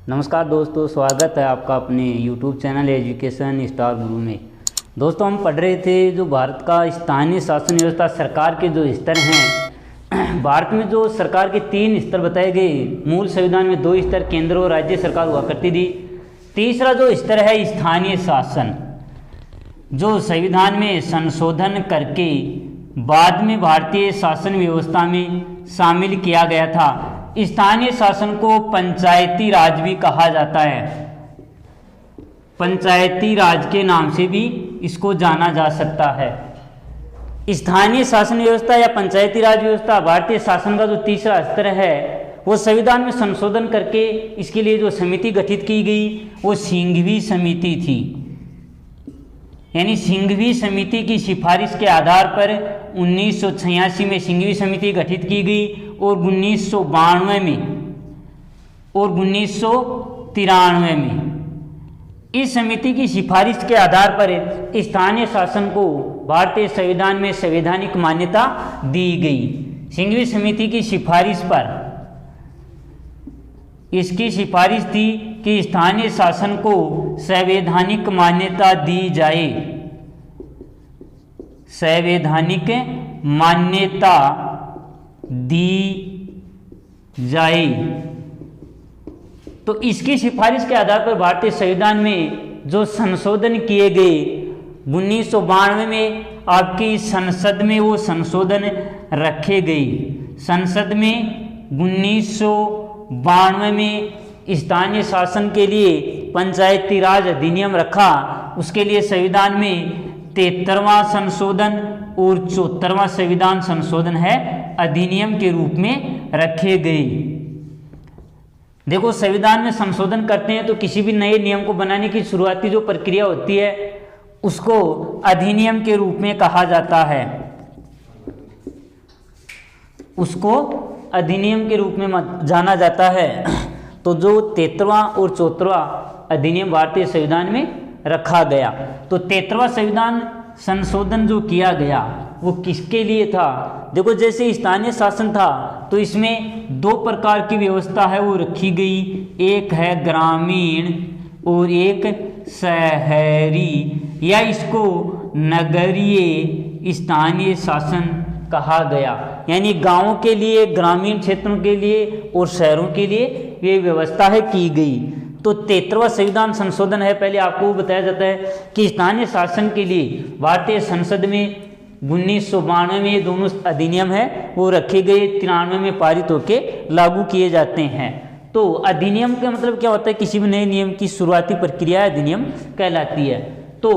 नमस्कार दोस्तों, स्वागत है आपका अपने YouTube चैनल एजुकेशन स्टार गुरु में। दोस्तों, हम पढ़ रहे थे जो भारत का स्थानीय शासन व्यवस्था सरकार के जो स्तर हैं। भारत में जो सरकार के 3 स्तर बताए गए। मूल संविधान में 2 स्तर केंद्र और राज्य सरकार हुआ करती थी। तीसरा जो स्तर है स्थानीय शासन, जो संविधान में संशोधन करके बाद में भारतीय शासन व्यवस्था में शामिल किया गया था। स्थानीय शासन को पंचायती राज भी कहा जाता है। पंचायती राज के नाम से भी इसको जाना जा सकता है। स्थानीय शासन व्यवस्था या पंचायती राज व्यवस्था भारतीय शासन का जो तीसरा स्तर है, वो संविधान में संशोधन करके इसके लिए जो समिति गठित की गई वो सिंघवी समिति थी। यानी सिंघवी समिति की सिफारिश के आधार पर 1986 में सिंघवी समिति गठित की गई और 1992 में और 1993 में इस समिति की सिफारिश के आधार पर स्थानीय शासन को भारतीय संविधान में संवैधानिक मान्यता दी गई। सिंघवी समिति की सिफारिश पर इसकी सिफारिश थी कि स्थानीय शासन को संवैधानिक मान्यता दी जाए। संवैधानिक मान्यता दी जाए। तो इसकी सिफारिश के आधार पर भारतीय संविधान में जो संशोधन किए गए 1992 में आपकी संसद में वो संशोधन रखे गए। संसद में 1992 में स्थानीय शासन के लिए पंचायती राज अधिनियम रखा। उसके लिए संविधान में 73वां संशोधन और 74वां संविधान संशोधन है अधिनियम के रूप में रखे गए। देखो, संविधान में संशोधन करते हैं तो किसी भी नए नियम को बनाने की शुरुआती जो प्रक्रिया होती है उसको अधिनियम के रूप में कहा जाता है। उसको अधिनियम के रूप में जाना जाता है। तो जो 73वां और 74वां अधिनियम भारतीय संविधान में रखा गया, तो 73वां संविधान संशोधन जो किया गया वो किसके लिए था? देखो, जैसे स्थानीय शासन था तो इसमें 2 प्रकार की व्यवस्था है वो रखी गई। एक है ग्रामीण और एक शहरी, या इसको नगरीय स्थानीय शासन कहा गया। यानी गांवों के लिए, ग्रामीण क्षेत्रों के लिए और शहरों के लिए ये व्यवस्था है की गई। तो 73वां संविधान संशोधन है। पहले आपको बताया जाता है कि स्थानीय शासन के लिए भारतीय संसद में 1992 में ये दोनों अधिनियम है वो रखे गए, 93 में पारित होके लागू किए जाते हैं। तो अधिनियम का मतलब क्या होता है? किसी भी नए नियम की शुरुआती प्रक्रिया अधिनियम कहलाती है। तो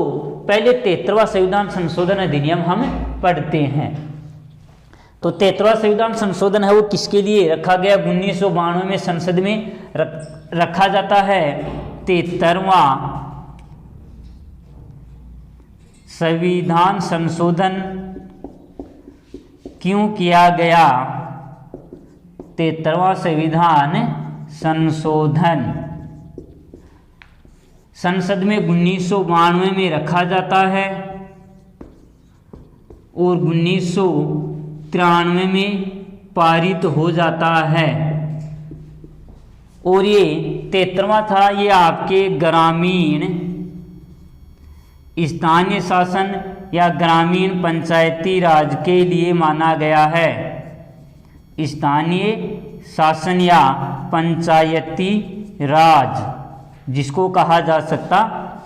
पहले 73वां संविधान संशोधन अधिनियम हम पढ़ते हैं। तो 73वां संविधान संशोधन है वो किसके लिए रखा गया? 1992 में संसद में रखा जाता है। 73वां संविधान संशोधन क्यों किया गया? 73वां संविधान संशोधन संसद में 1992 में रखा जाता है और 1993 में पारित हो जाता है। और ये 73वां था, ये आपके ग्रामीण स्थानीय शासन या ग्रामीण पंचायती राज के लिए माना गया है। स्थानीय शासन या पंचायती राज जिसको कहा जा सकता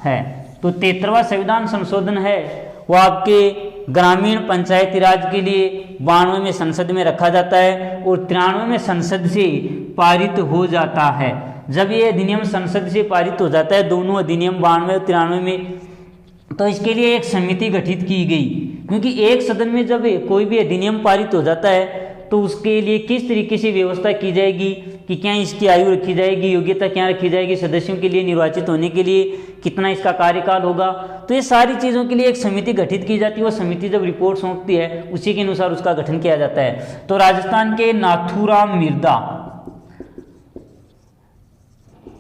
है। तो 73वां संविधान संशोधन है वो आपके ग्रामीण पंचायती राज के लिए 92 में संसद में रखा जाता है और 93 में संसद से पारित हो जाता है। जब ये अधिनियम संसद से पारित हो जाता है, दोनों अधिनियम 92 और 93 में, तो इसके लिए एक समिति गठित की गई। क्योंकि एक सदन में जब कोई भी अधिनियम पारित हो जाता है तो उसके लिए किस तरीके से व्यवस्था की जाएगी कि क्या इसकी आयु रखी जाएगी, योग्यता क्या रखी जाएगी, सदस्यों के लिए निर्वाचित होने के लिए कितना इसका कार्यकाल होगा, तो ये सारी चीज़ों के लिए एक समिति गठित की जाती है। वो समिति जब रिपोर्ट सौंपती है उसी के अनुसार उसका गठन किया जाता है। तो राजस्थान के नाथूराम मिर्धा,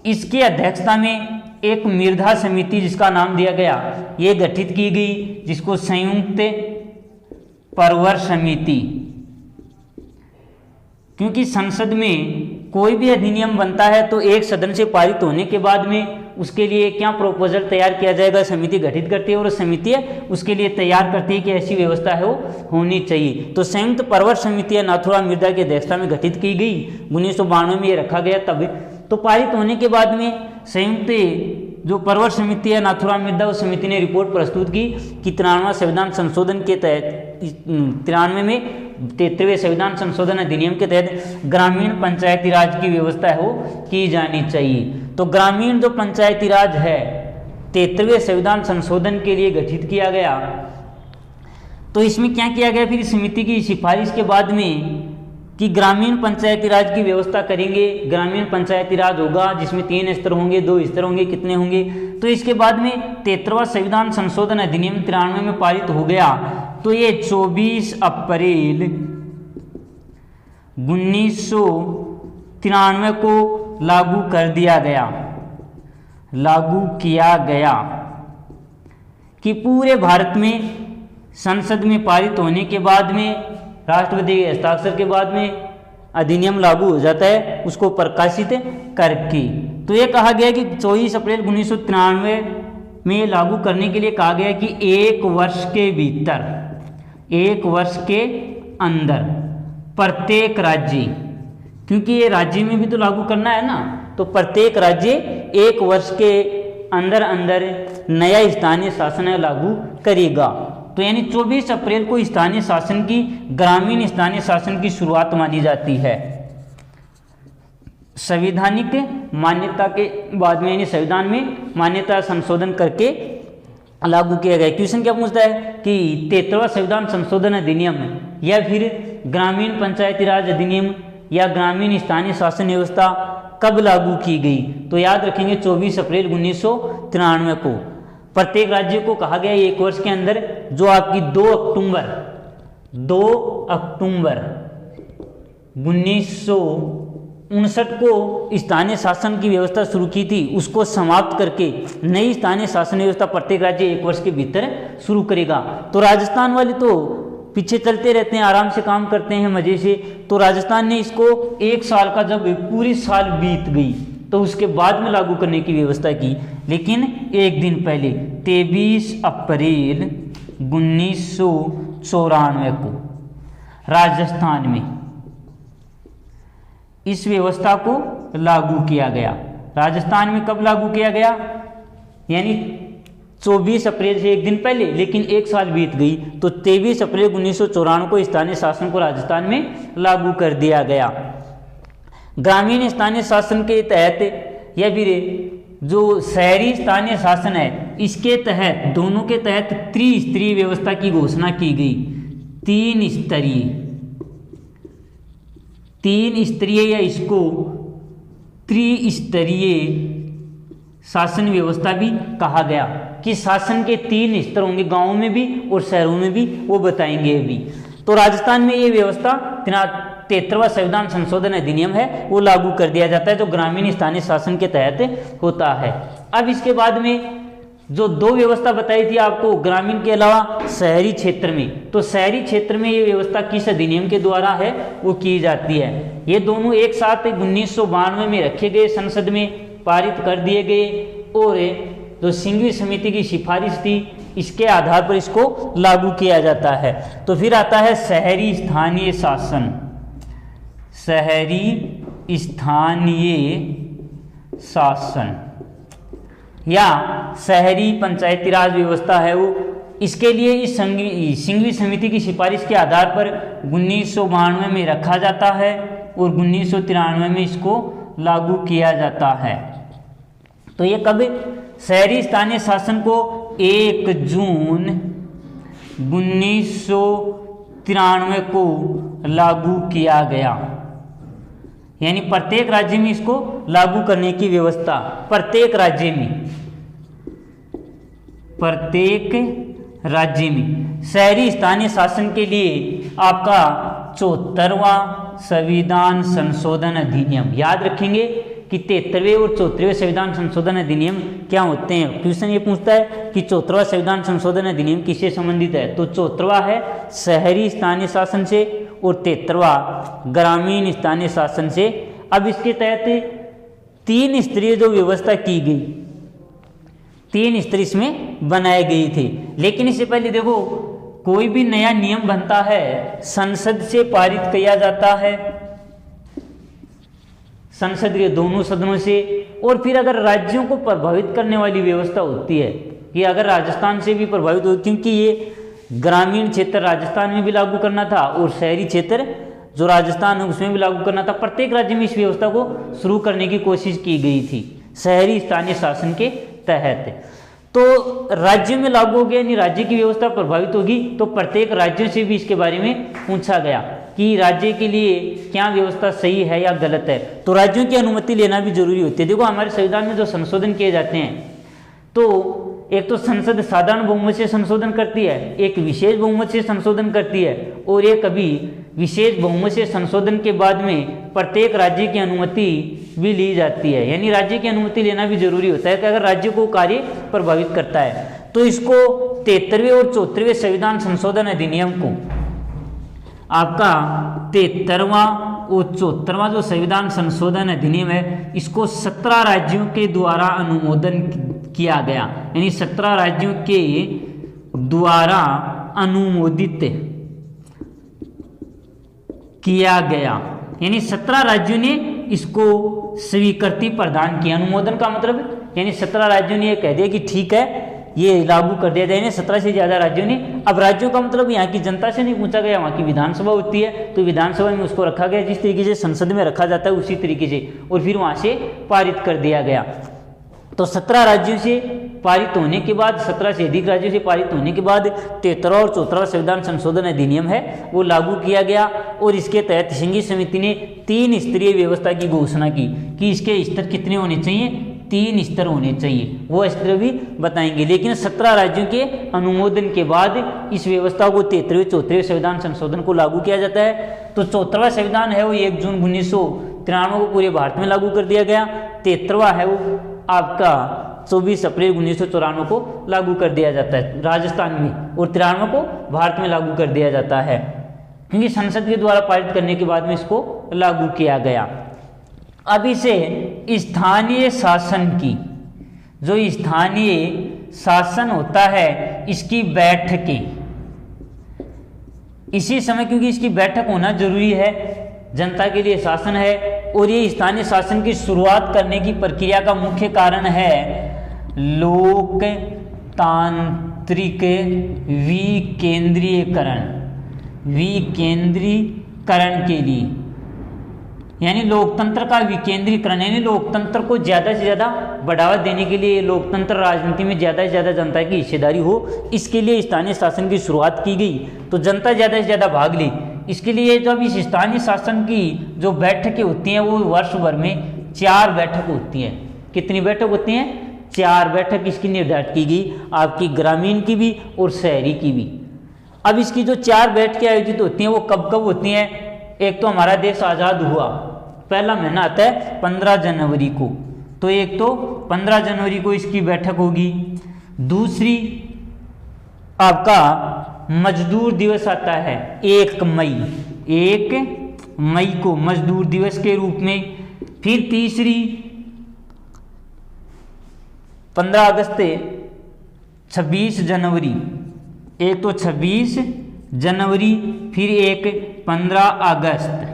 इसकी अध्यक्षता में एक मिर्धा समिति जिसका नाम दिया गया ये गठित की गई, जिसको संयुक्त परवर समिति क्योंकि संसद में कोई भी अधिनियम बनता है तो एक सदन से पारित होने के बाद में उसके लिए क्या प्रोपोजल तैयार किया जाएगा, समिति गठित करती है और समिति उसके लिए तैयार करती है कि ऐसी व्यवस्था है वो होनी चाहिए। तो संयुक्त परवर समिति नाथुराम मिर्जा की अध्यक्षता में गठित की गई, 1992 में ये रखा गया। तब तो पारित होने के बाद में संयुक्त जो परवर समिति है नाथुराम मिर्जा, उस समिति ने रिपोर्ट प्रस्तुत की कि 93वां संविधान संशोधन के तहत 93 में 73वें संविधान संशोधन अधिनियम के तहत ग्रामीण पंचायती राज की व्यवस्था है वो की जानी चाहिए। तो ग्रामीण जो पंचायती राज है 73वें संविधान संशोधन के लिए गठित किया गया। तो इसमें क्या किया गया फिर समिति की सिफारिश के बाद में कि ग्रामीण पंचायती राज की व्यवस्था करेंगे। ग्रामीण पंचायती राज होगा जिसमें 3 स्तर होंगे, 2 स्तर होंगे, कितने होंगे। तो इसके बाद में 73वां संविधान संशोधन अधिनियम 93 में पारित हो गया। तो ये 24 अप्रैल 1993 को लागू कर दिया गया, लागू किया गया कि पूरे भारत में संसद में पारित होने के बाद में राष्ट्रपति के हस्ताक्षर के बाद में अधिनियम लागू हो जाता है उसको प्रकाशित करके। तो ये कहा गया कि 24 अप्रैल 1993 में लागू करने के लिए कहा गया कि 1 वर्ष के भीतर, 1 वर्ष के अंदर प्रत्येक राज्य, क्योंकि ये राज्य में भी तो लागू करना है ना, तो प्रत्येक राज्य 1 वर्ष के अंदर अंदर नया स्थानीय शासन लागू करेगा। तो यानी 24 अप्रैल को स्थानीय शासन की, ग्रामीण स्थानीय शासन की शुरुआत मानी जाती है। संवैधानिक मान्यता के बाद में यानी संविधान में मान्यता संशोधन करके लागू किया गया। क्वेश्चन क्या पूछता है कि 73वां संविधान संशोधन अधिनियम या फिर ग्रामीण पंचायती राज अधिनियम या ग्रामीण स्थानीय शासन व्यवस्था कब लागू की गई। तो याद रखेंगे 24 अप्रैल 1993 को। प्रत्येक राज्य को कहा गया 1 वर्ष के अंदर, जो आपकी 2 अक्टूबर 1959 को स्थानीय शासन की व्यवस्था शुरू की थी, उसको समाप्त करके नई स्थानीय शासन व्यवस्था प्रत्येक राज्य 1 वर्ष के भीतर शुरू करेगा। तो राजस्थान वाले तो पीछे चलते रहते हैं, आराम से काम करते हैं मजे से। तो राजस्थान ने इसको 1 साल का, जब पूरी साल बीत गई तो उसके बाद में लागू करने की व्यवस्था की, लेकिन एक दिन पहले 23 अप्रैल 1994 को राजस्थान में इस व्यवस्था को लागू किया गया। राजस्थान में कब लागू किया गया, यानी 24 अप्रैल से एक दिन पहले, लेकिन 1 साल बीत गई। तो 23 अप्रैल 1994 को स्थानीय शासन को राजस्थान में लागू कर दिया गया। ग्रामीण स्थानीय शासन के तहत या फिर जो शहरी स्थानीय शासन है, इसके तहत, दोनों के तहत त्रिस्तरीय व्यवस्था की घोषणा की गई। 3 स्तरीय या इसको त्रिस्तरीय शासन व्यवस्था भी कहा गया कि शासन के 3 स्तर होंगे, गांवों में भी और शहरों में भी, वो बताएंगे अभी। तो राजस्थान में ये व्यवस्था 73वां संविधान संशोधन अधिनियम है वो लागू कर दिया जाता है, जो ग्रामीण स्थानीय शासन के तहत होता है। अब इसके बाद में जो 2 व्यवस्था बताई थी आपको ग्रामीण के अलावा शहरी क्षेत्र में, तो शहरी क्षेत्र में ये व्यवस्था किस अधिनियम के द्वारा है वो की जाती है। ये दोनों एक साथ 1992 में रखे गए, संसद में पारित कर दिए गए, और जो सिंघवी समिति की सिफारिश थी इसके आधार पर इसको लागू किया जाता है। तो फिर आता है शहरी स्थानीय शासन। शहरी स्थानीय शासन या शहरी पंचायती राज व्यवस्था है वो, इसके लिए इस सिंघवी समिति की सिफारिश के आधार पर 1992 में रखा जाता है और 1993 में इसको लागू किया जाता है। तो ये कब, शहरी स्थानीय शासन को 1 जून 1993 को लागू किया गया, यानी प्रत्येक राज्य में इसको लागू करने की व्यवस्था, प्रत्येक राज्य में शहरी स्थानीय शासन के लिए आपका 74वां संविधान संशोधन अधिनियम। याद रखेंगे कि 73वें और 74वें संविधान संशोधन अधिनियम क्या होते हैं। क्वेश्चन ये पूछता है कि 74वां संविधान संशोधन अधिनियम किससे संबंधित है, तो 74वां है शहरी स्थानीय शासन से और 73वां ग्रामीण स्थानीय शासन से अब इसके तहत 3 स्तरीय जो व्यवस्था की गई, 3 स्तर इसमें बनाए गए थे। लेकिन इससे पहले देखो, कोई भी नया नियम बनता है संसद से पारित किया जाता है, संसद के दोनों सदनों से। और फिर अगर राज्यों को प्रभावित करने वाली व्यवस्था होती है कि अगर राजस्थान से भी प्रभावित हो, क्योंकि ये ग्रामीण क्षेत्र राजस्थान में भी लागू करना था और शहरी क्षेत्र जो राजस्थान है उसमें भी लागू करना था, प्रत्येक राज्य में इस व्यवस्था को शुरू करने की कोशिश की गई थी शहरी स्थानीय शासन के तहत। तो राज्य में लागू हो गया, यानी राज्य की व्यवस्था प्रभावित होगी, तो प्रत्येक राज्यों से भी इसके बारे में पूछा गया कि राज्य के लिए क्या व्यवस्था सही है या गलत है। तो राज्यों की अनुमति लेना भी जरूरी होती है। देखो हमारे संविधान में जो संशोधन किए जाते हैं, तो एक तो संसद साधारण बहुमत से संशोधन करती है, एक विशेष बहुमत से संशोधन करती है, और एक अभी विशेष बहुमत से संशोधन के बाद में प्रत्येक राज्य की अनुमति भी ली जाती है। यानी राज्य की अनुमति लेना भी जरूरी होता है कि अगर राज्य को कार्य प्रभावित करता है। तो इसको 73वें और 74वें संविधान संशोधन अधिनियम को आपका 73वां और 74वां जो संविधान संशोधन अधिनियम है, इसको 17 राज्यों के द्वारा अनुमोदन किया गया। यानी 17 राज्यों के द्वारा अनुमोदित किया गया, यानी 17 राज्यों ने इसको स्वीकृति प्रदान की। अनुमोदन का मतलब यानी 17 राज्यों ने ये कह दिया कि ठीक है ये लागू कर दिया जाए। 17 से ज़्यादा राज्यों ने, अब राज्यों का मतलब यहाँ की जनता से नहीं पूछा गया, वहाँ की विधानसभा होती है, तो विधानसभा में उसको रखा गया जिस तरीके से संसद में रखा जाता है उसी तरीके से, और फिर वहाँ से पारित कर दिया गया। तो 17 राज्यों से पारित होने के बाद, 17 से अधिक राज्यों से पारित होने के बाद 73वां और 74वां संविधान संशोधन अधिनियम है वो लागू किया गया। और इसके तहत संघीय समिति ने 3 स्तरीय व्यवस्था की घोषणा की कि इसके स्तर कितने होने चाहिए, 3 स्तर होने चाहिए, वो स्तर भी बताएंगे। लेकिन 17 राज्यों के अनुमोदन के बाद इस व्यवस्था को 73वें 74वें संविधान संशोधन को लागू किया जाता है। तो 74वां संविधान है वो 1 जून 1993 को पूरे भारत में लागू कर दिया गया। 73वां है वो आपका 24 अप्रैल 1994 को लागू कर दिया जाता है राजस्थान में, और 93 को भारत में लागू कर दिया जाता है, क्योंकि संसद के द्वारा पारित करने के बाद में इसको लागू किया गया। अब इसे स्थानीय शासन की, जो स्थानीय शासन होता है इसकी बैठकें इसी समय, क्योंकि इसकी बैठक होना जरूरी है, जनता के लिए शासन है। और ये स्थानीय शासन की शुरुआत करने की प्रक्रिया का मुख्य कारण है लोकतांत्रिक विकेंद्रीकरण के लिए, यानी लोकतंत्र का विकेंद्रीकरण, यानी लोकतंत्र को ज़्यादा से ज़्यादा बढ़ावा देने के लिए, लोकतंत्र राजनीति में ज़्यादा से ज़्यादा जनता की हिस्सेदारी हो, इसके लिए स्थानीय शासन की शुरुआत की गई। तो जनता ज़्यादा से ज़्यादा भाग ली। इसके लिए जब इस स्थानीय शासन की जो बैठकें होती हैं वो वर्ष भर में 4 बैठक होती हैं। कितनी बैठक होती हैं? 4 बैठक इसकी निर्धारित की गई, आपकी ग्रामीण की भी और शहरी की भी। अब इसकी जो 4 बैठकें आयोजित होती हैं वो कब कब होती हैं? एक तो हमारा देश आज़ाद हुआ, पहला महीना आता है 15 जनवरी को, तो एक तो 15 जनवरी को इसकी बैठक होगी। दूसरी आपका मजदूर दिवस आता है 1 मई को मजदूर दिवस के रूप में। फिर तीसरी 15 अगस्त, 26 जनवरी, एक तो 26 जनवरी, फिर एक 15 अगस्त,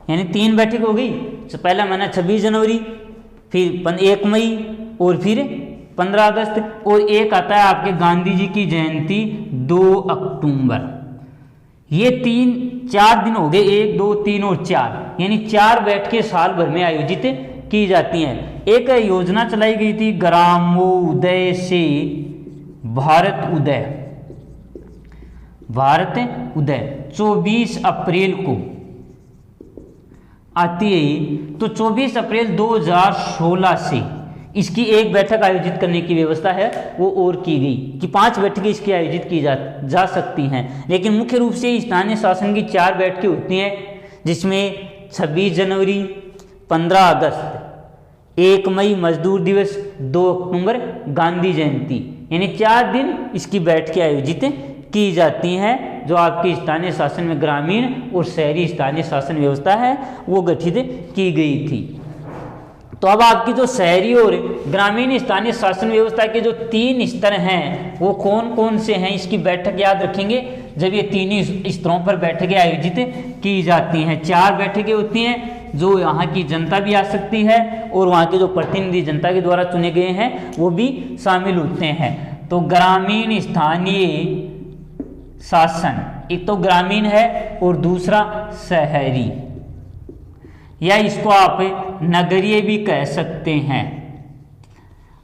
यानी 3 बैठक हो गई। पहला महीना 26 जनवरी, फिर 1 मई और फिर 15 अगस्त, और एक आता है आपके गांधी जी की जयंती 2 अक्टूबर। ये 4 दिन हो गए, 1, 2, 3 और 4, यानी 4 बैठकें साल भर में आयोजित की जाती हैं। एक योजना चलाई गई थी ग्रामोदय से भारत उदय 24 अप्रैल को आती है। तो 24 अप्रैल 2016 से इसकी एक बैठक आयोजित करने की व्यवस्था है वो और की गई कि 5 बैठकें इसकी आयोजित की जा सकती हैं। लेकिन मुख्य रूप से स्थानीय शासन की 4 बैठकें होती हैं, जिसमें 26 जनवरी, 15 अगस्त, 1 मई मजदूर दिवस, 2 अक्टूबर गांधी जयंती, यानी 4 दिन इसकी बैठकें आयोजित की जाती हैं जो आपकी स्थानीय शासन में ग्रामीण और शहरी स्थानीय शासन व्यवस्था है वो गठित की गई थी। तो अब आपकी जो शहरी और ग्रामीण स्थानीय शासन व्यवस्था के जो 3 स्तर हैं वो कौन कौन से हैं, इसकी बैठक याद रखेंगे जब ये 3 स्तरों पर बैठकें आयोजित की जाती हैं। 4 बैठकें होती हैं, जो यहाँ की जनता भी आ सकती है और वहाँ के जो प्रतिनिधि जनता के द्वारा चुने गए हैं वो भी शामिल होते हैं। तो ग्रामीण स्थानीय शासन, एक तो ग्रामीण है और दूसरा शहरी, या इसको आप नगरीय भी कह सकते हैं।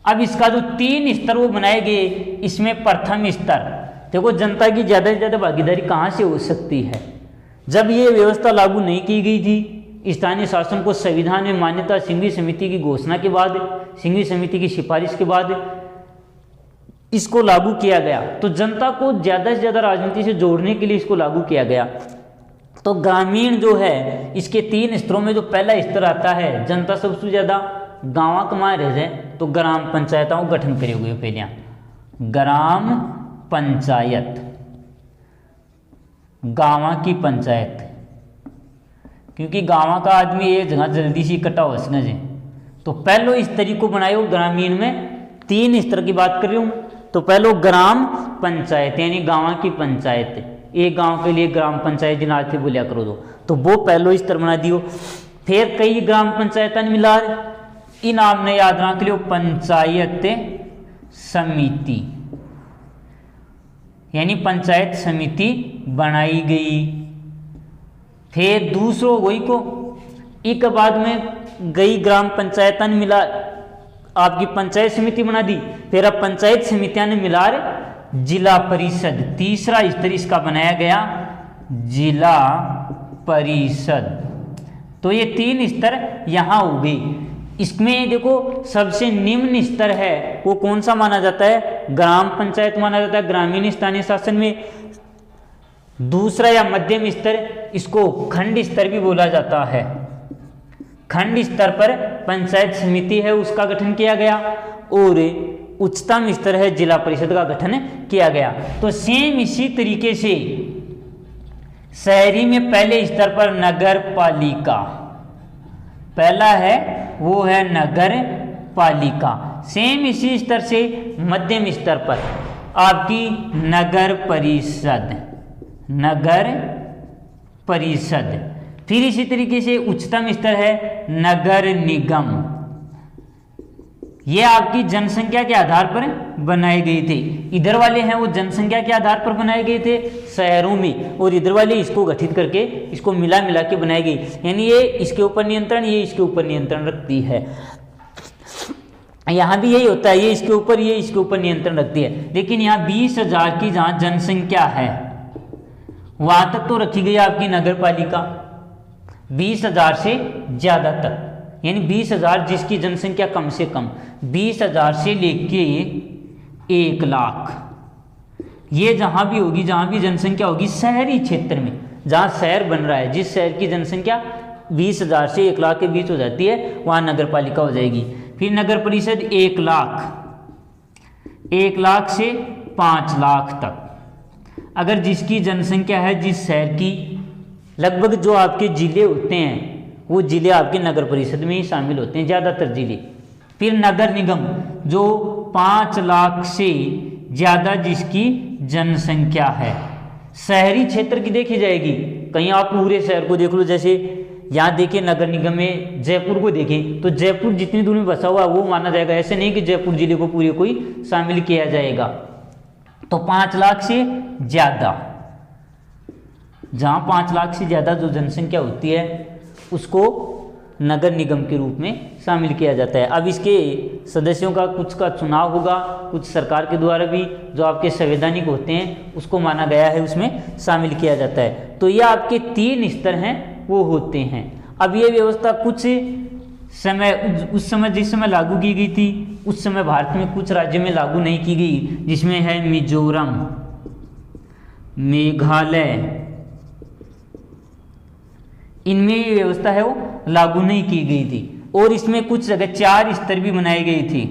अब इसका जो 3 स्तर वो बनाए गए, इसमें प्रथम स्तर, देखो जनता की ज़्यादा से ज़्यादा भागीदारी कहाँ से हो सकती है, जब ये व्यवस्था लागू नहीं की गई थी, स्थानीय शासन को संविधान में मान्यता सिंघवी समिति की घोषणा के बाद, सिंघवी समिति की सिफारिश के बाद इसको लागू किया गया, तो जनता को ज़्यादा से ज़्यादा राजनीति से जोड़ने के लिए इसको लागू किया गया। तो ग्रामीण जो है इसके 3 स्तरों में जो पहला स्तर आता है, जनता सबसे ज़्यादा गाँव कमाए रह जाए तो ग्राम पंचायतों का गठन करोगे पहले, ग्राम पंचायत, गाँव की पंचायत, क्योंकि गाँव का आदमी एक जगह जल्दी से इकट्ठा हो सके जे, तो पहलो स्तरी को बनाए ग्रामीण में 3 स्तर की बात कर रही हूँ। तो पहलो ग्राम पंचायत यानी गाँव की पंचायत, एक गांव के लिए ग्राम पंचायत दिन आज थे बोलिया करो दो, तो वो पहलो स्तर बना दियो। फिर कई ग्राम पंचायत मिला, इन आपने याद रख लियो पंचायत समिति, यानी पंचायत समिति बनाई गई। फिर दूसरों वही को एक बाद में गई ग्राम पंचायत ने मिला, आपकी पंचायत समिति बना दी। फिर अब पंचायत समितियां ने मिला जिला परिषद, तीसरा स्तर इसका बनाया गया जिला परिषद। तो ये 3 स्तर यहाँ हो गई। इसमें देखो सबसे निम्न स्तर है वो कौन सा माना जाता है, ग्राम पंचायत माना जाता है ग्रामीण स्थानीय शासन में। दूसरा या मध्यम स्तर इसको खंड स्तर भी बोला जाता है। खंड स्तर पर पंचायत समिति है उसका गठन किया गया और उच्चतम स्तर है जिला परिषद का गठन किया गया। तो सेम इसी तरीके से शहरी में पहले स्तर पर नगर पालिका, पहला है वो है नगर पालिका। सेम इसी स्तर से मध्यम स्तर पर आपकी नगर परिषद, नगर परिषद। फिर इसी तरीके से उच्चतम स्तर है नगर निगम। ये आपकी जनसंख्या के आधार पर बनाए गए थे। इधर वाले हैं वो जनसंख्या के आधार पर बनाए गए थे शहरों में, और इधर वाले इसको गठित करके इसको मिला मिला के बनाई गई। यानी ये इसके ऊपर नियंत्रण, ये इसके ऊपर नियंत्रण रखती है। यहाँ भी यही होता है, ये इसके ऊपर, ये इसके ऊपर नियंत्रण रखती है। लेकिन यहाँ 20,000 की जहाँ जनसंख्या है वहाँ तक तो रखी गई आपकी नगर पालिका, 20,000 से ज़्यादा तक, यानी 20,000 जिसकी जनसंख्या कम से कम 20,000 से लेके 1 लाख, ये जहाँ भी होगी, जहाँ भी जनसंख्या होगी शहरी क्षेत्र में, जहाँ शहर बन रहा है, जिस शहर की जनसंख्या 20,000 से 1 लाख के बीच हो जाती है वहाँ नगर पालिका हो जाएगी। फिर नगर परिषद 1 लाख, 1 लाख से 5 लाख तक। अगर जिसकी जनसंख्या है जिस शहर की, लगभग जो आपके जिले होते हैं वो जिले आपके नगर परिषद में ही शामिल होते हैं, ज़्यादातर जिले। फिर नगर निगम जो 5 लाख से ज़्यादा जिसकी जनसंख्या है। शहरी क्षेत्र की देखी जाएगी, कहीं आप पूरे शहर को देख लो, जैसे यहाँ देखिए नगर निगम में जयपुर को देखें तो जयपुर जितनी दूर में बसा हुआ वो माना जाएगा। ऐसे नहीं कि जयपुर जिले को पूरे कोई शामिल किया जाएगा। तो 5 लाख से ज़्यादा, जहाँ 5 लाख से ज़्यादा जो जनसंख्या होती है उसको नगर निगम के रूप में शामिल किया जाता है। अब इसके सदस्यों का कुछ का चुनाव होगा, कुछ सरकार के द्वारा भी जो आपके संवैधानिक होते हैं उसको माना गया है, उसमें शामिल किया जाता है। तो ये आपके 3 स्तर हैं वो होते हैं। अब ये व्यवस्था कुछ समय, उस समय जिस समय लागू की गई थी उस समय भारत में कुछ राज्यों में लागू नहीं की गई, जिसमें है मिजोरम, मेघालय, इनमें ये व्यवस्था है वो लागू नहीं की गई थी। और इसमें कुछ जगह 4 स्तर भी बनाई गई थी,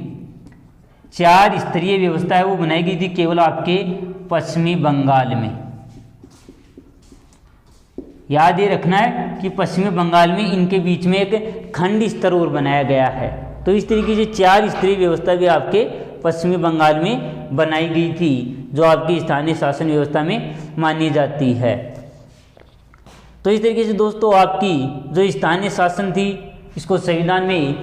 4 स्तरीय व्यवस्था है वो बनाई गई थी केवल आपके पश्चिमी बंगाल में। याद ये रखना है कि पश्चिमी बंगाल में इनके बीच में एक खंड स्तर और बनाया गया है। तो इस तरीके से 4 स्तरीय व्यवस्था भी आपके पश्चिमी बंगाल में बनाई गई थी, जो आपकी स्थानीय शासन व्यवस्था में मानी जाती है। तो इस तरीके से दोस्तों आपकी जो स्थानीय शासन थी, इसको संविधान में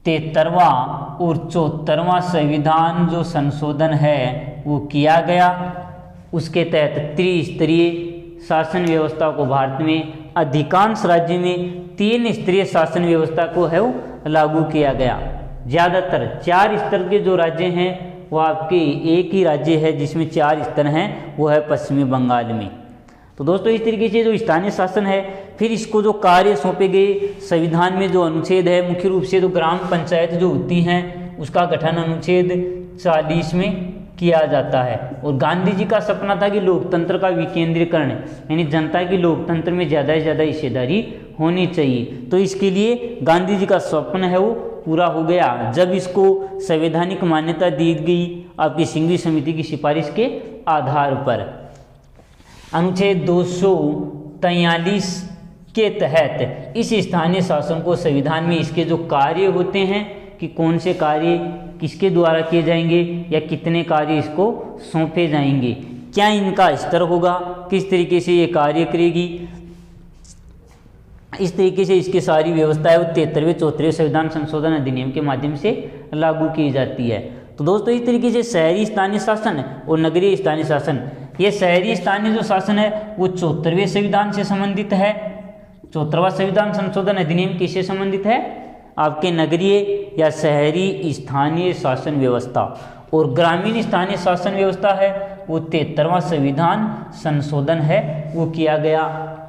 73वां और 74वां संविधान जो संशोधन है वो किया गया। उसके तहत त्रिस्तरीय शासन व्यवस्था को भारत में अधिकांश राज्य में 3 स्तरीय शासन व्यवस्था को है वो लागू किया गया। ज़्यादातर 4 स्तर के जो राज्य हैं वो आपके एक ही राज्य है जिसमें 4 स्तर हैं, वो है पश्चिमी बंगाल में। तो दोस्तों इस तरीके से जो स्थानीय शासन है, फिर इसको जो कार्य सौंपे गए संविधान में जो अनुच्छेद है, मुख्य रूप से जो ग्राम पंचायत जो होती हैं उसका गठन अनुच्छेद 40 में किया जाता है। और गांधी जी का सपना था कि लोकतंत्र का विकेंद्रीकरण, यानी जनता की लोकतंत्र में ज़्यादा से ज़्यादा हिस्सेदारी होनी चाहिए। तो इसके लिए गांधी जी का स्वप्न है वो पूरा हो गया जब इसको संवैधानिक मान्यता दी गई आपकी सिंघवी समिति की सिफारिश के आधार पर। अनुच्छेद 243 के तहत इस स्थानीय शासन को संविधान में इसके जो कार्य होते हैं कि कौन से कार्य किसके द्वारा किए जाएंगे या कितने कार्य इसको सौंपे जाएंगे, क्या इनका स्तर होगा, किस तरीके से ये कार्य करेगी, इस तरीके से इसकी सारी व्यवस्था है वो 73वें 74वें संविधान संशोधन अधिनियम के माध्यम से लागू की जाती है। तो दोस्तों इस तरीके से शहरी स्थानीय शासन और नगरीय स्थानीय शासन, ये शहरी स्थानीय जो शासन है वो 74वें संविधान से संबंधित है। 74वां संविधान संशोधन अधिनियम किससे संबंधित है, आपके नगरीय या शहरी स्थानीय शासन व्यवस्था। और ग्रामीण स्थानीय शासन व्यवस्था है वो 73वां संविधान संशोधन है वो किया गया।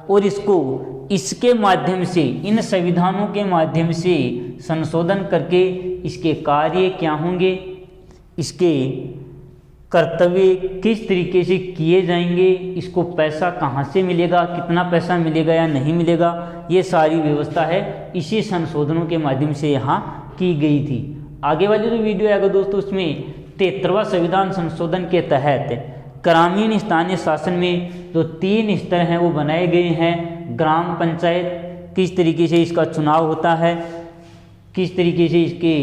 और इसको इसके माध्यम से, इन संविधानों के माध्यम से संशोधन करके इसके कार्य क्या होंगे, इसके कर्तव्य किस तरीके से किए जाएंगे, इसको पैसा कहाँ से मिलेगा, कितना पैसा मिलेगा या नहीं मिलेगा, ये सारी व्यवस्था है इसी संशोधनों के माध्यम से यहाँ की गई थी। आगे वाली जो वीडियो आएगा दोस्तों उसमें 73वां संविधान संशोधन के तहत ग्रामीण स्थानीय शासन में जो 3 स्तर हैं वो बनाए गए हैं। ग्राम पंचायत, किस तरीके से इसका चुनाव होता है, किस तरीके से इसके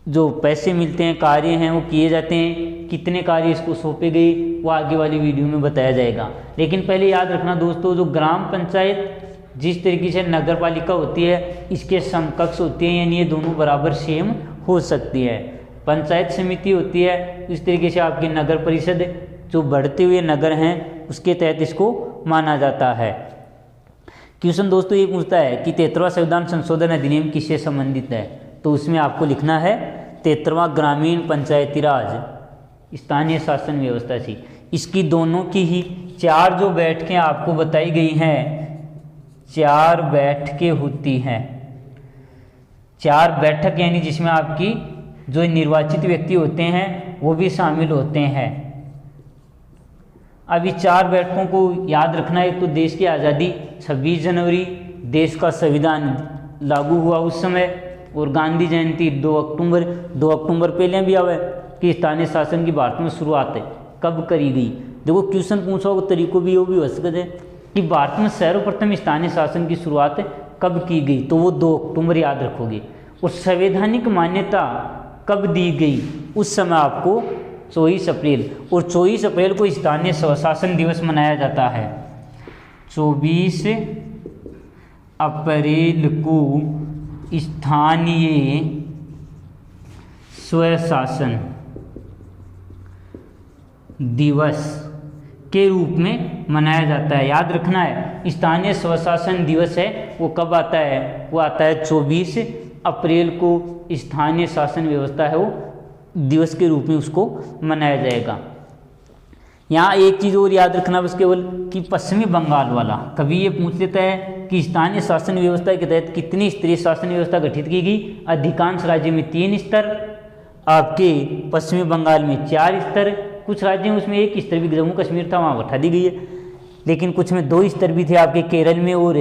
जो पैसे मिलते हैं, कार्य हैं वो किए जाते हैं, कितने कार्य इसको सौंपे गए, वो आगे वाली वीडियो में बताया जाएगा। लेकिन पहले याद रखना दोस्तों, जो ग्राम पंचायत जिस तरीके से नगर पालिका होती है इसके समकक्ष होती है, यानी ये दोनों बराबर सेम हो सकती है। पंचायत समिति होती है, इस तरीके से आपकी नगर परिषद जो बढ़ते हुए नगर हैं उसके तहत इसको माना जाता है। क्वेश्चन दोस्तों ये पूछता है कि 73वां संविधान संशोधन अधिनियम किससे संबंधित है, तो उसमें आपको लिखना है 73वां ग्रामीण पंचायती राज स्थानीय शासन व्यवस्था थी। इसकी दोनों की ही 4 जो बैठकें आपको बताई गई हैं, 4 बैठकें होती हैं। 4 बैठक यानी जिसमें आपकी जो निर्वाचित व्यक्ति होते हैं वो भी शामिल होते हैं। अभी 4 बैठकों को याद रखना है। तो देश की आज़ादी 26 जनवरी देश का संविधान लागू हुआ उस समय, और गांधी जयंती 2 अक्टूबर। 2 अक्टूबर पहले भी आवे कि स्थानीय शासन की भारत में शुरुआत कब करी गई। देखो क्वेश्चन पूछा होगा तरीकों भी वो भी हो सकते हैं कि भारत में सर्वप्रथम स्थानीय शासन की शुरुआत कब की गई, तो वो 2 अक्टूबर याद रखोगे। और संवैधानिक मान्यता कब दी गई, उस समय आपको 24 अप्रैल, और 24 अप्रैल को स्थानीय स्वशासन दिवस मनाया जाता है। 24 अप्रैल को स्थानीय स्वशासन दिवस के रूप में मनाया जाता है। याद रखना है स्थानीय स्वशासन दिवस है वो कब आता है, वो आता है 24 अप्रैल को स्थानीय शासन व्यवस्था है वो दिवस के रूप में उसको मनाया जाएगा। यहाँ एक चीज़ और याद रखना बस केवल कि पश्चिमी बंगाल वाला कभी ये पूछ लेता है कि स्थानीय शासन व्यवस्था के तहत कितनी स्तरीय शासन व्यवस्था गठित की गई। अधिकांश राज्य में 3 स्तर, आपके पश्चिमी बंगाल में 4 स्तर, कुछ राज्य में उसमें 1 स्तर भी जम्मू कश्मीर था वहाँ उठा दी गई है, लेकिन कुछ में 2 स्तर भी थे आपके केरल में, और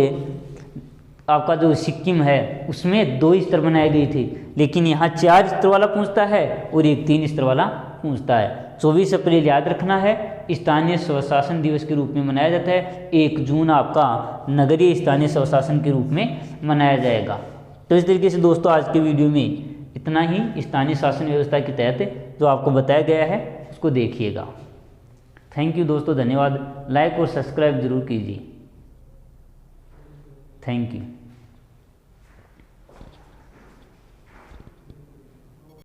आपका जो सिक्किम है उसमें 2 स्तर बनाए गए थे। लेकिन यहाँ 4 स्तर वाला पूछता है और एक 3 स्तर वाला पूछता है। 24 अप्रैल याद रखना है स्थानीय स्वशासन दिवस के रूप में मनाया जाता है। 1 जून आपका नगरीय स्थानीय स्वशासन के रूप में मनाया जाएगा। तो इस तरीके से दोस्तों आज के वीडियो में इतना ही स्थानीय शासन व्यवस्था के तहत जो आपको बताया गया है उसको देखिएगा। थैंक यू दोस्तों, धन्यवाद। लाइक और सब्सक्राइब जरूर कीजिए। Thank you.